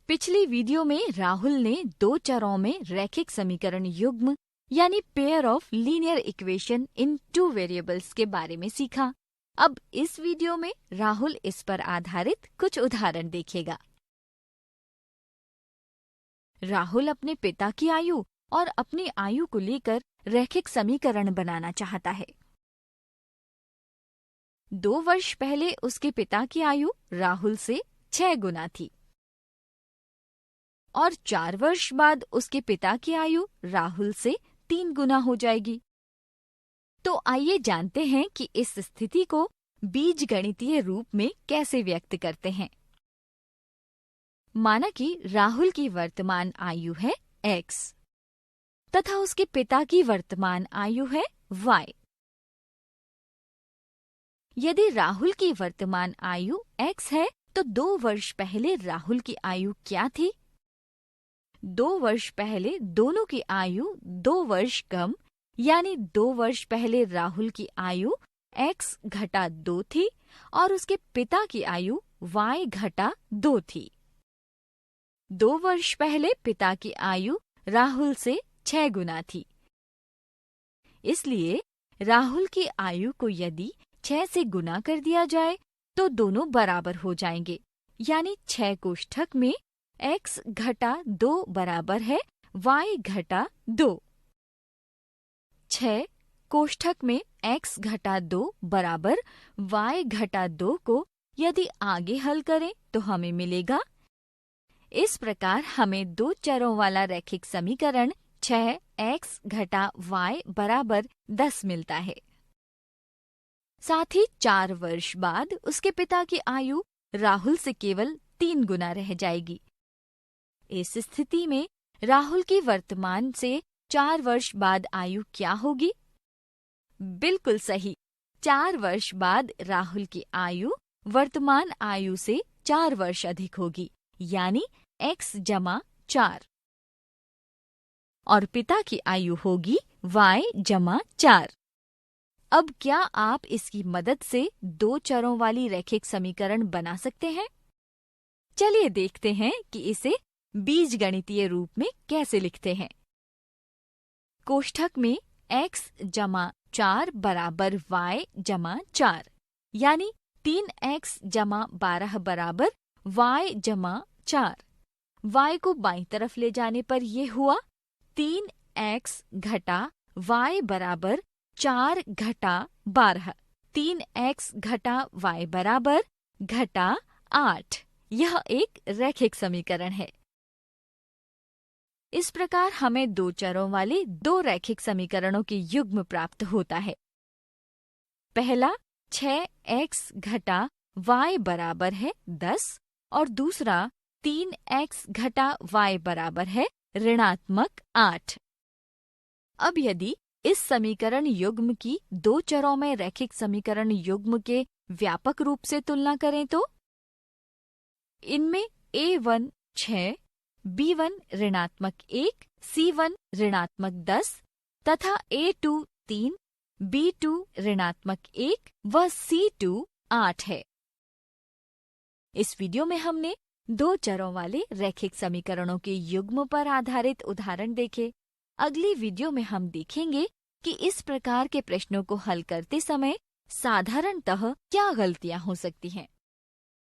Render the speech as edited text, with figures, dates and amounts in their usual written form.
पिछली वीडियो में राहुल ने दो चरों में रैखिक समीकरण युग्म यानी pair of linear equation in two variables के बारे में सीखा। अब इस वीडियो में राहुल इस पर आधारित कुछ उदाहरण देखेगा। राहुल अपने पिता की आयु और अपनी आयु को लेकर रैखिक समीकरण बनाना चाहता है। 2 वर्ष पहले उसके पिता की आयु राहुल से 6 गुना थी और 4 वर्ष बाद उसके पिता की आयु राहुल से 3 गुना हो जाएगी। तो आइए जानते हैं कि इस स्थिति को बीजगणितीय रूप में कैसे व्यक्त करते हैं। माना कि राहुल की वर्तमान आयु है x तथा उसके पिता की वर्तमान आयु है y। यदि राहुल की वर्तमान आयु x है तो 2 वर्ष पहले राहुल की आयु क्या थी? 2 वर्ष पहले दोनों की आयु 2 वर्ष कम यानी 2 वर्ष पहले राहुल की आयु x घटा 2 थी और उसके पिता की आयु y घटा 2 थी। 2 वर्ष पहले पिता की आयु राहुल से 6 गुना थी। इसलिए राहुल की आयु को यदि 6 से गुना कर दिया जाए तो दोनों बराबर हो जाएंगे, यानी 6 कोष्ठक में x घटा 2 बराबर है y घटा 2। 6 कोष्ठक में x घटा 2 बराबर y घटा 2 को यदि आगे हल करें तो हमें मिलेगा। इस प्रकार हमें 2 चरों वाला रैखिक समीकरण 6x घटा y बराबर 10 मिलता है। साथ ही 4 वर्ष बाद उसके पिता की आयु राहुल से केवल 3 गुना रह जाएगी। इस स्थिति में राहुल की वर्तमान से 4 वर्ष बाद आयु क्या होगी? बिल्कुल सही, 4 वर्ष बाद राहुल की आयु वर्तमान आयु से 4 वर्ष अधिक होगी, यानी x जमा 4 और पिता की आयु होगी y जमा 4। अब क्या आप इसकी मदद से 2 चरों वाली रैखिक समीकरण बना सकते हैं? चलिए देखते हैं कि इसे बीजगणितीय रूप में कैसे लिखते हैं। कोष्ठक में x जमा 4 बराबर y जमा 4 यानी 3x जमा 12 बराबर y जमा 4। y को बाईं तरफ ले जाने पर यह हुआ 3x घटा y बराबर 4 घटा 12। 3x घटा y बराबर घटा 8। यह एक रैखिक समीकरण है। इस प्रकार हमें 2 चरों वाले 2 रैखिक समीकरणों के युग्म प्राप्त होता है। पहला 6x घटा y बराबर है 10 और दूसरा 3x घटा y बराबर है ऋणात्मक 8। अब यदि इस समीकरण युग्म की 2 चरों में रैखिक समीकरण युग्म के व्यापक रूप से तुलना करें तो इनमें a1 6, b1 ऋणात्मक 1, c1 ऋणात्मक 10 तथा a2 3, b2 ऋणात्मक 1 व c2 8 है। इस वीडियो में हमने 2 चरों वाले रैखिक समीकरणों के युग्म पर आधारित उदाहरण देखे। अगली वीडियो में हम देखेंगे कि इस प्रकार के प्रश्नों को हल करते समय साधारणतः क्या गलतियां हो सकती हैं।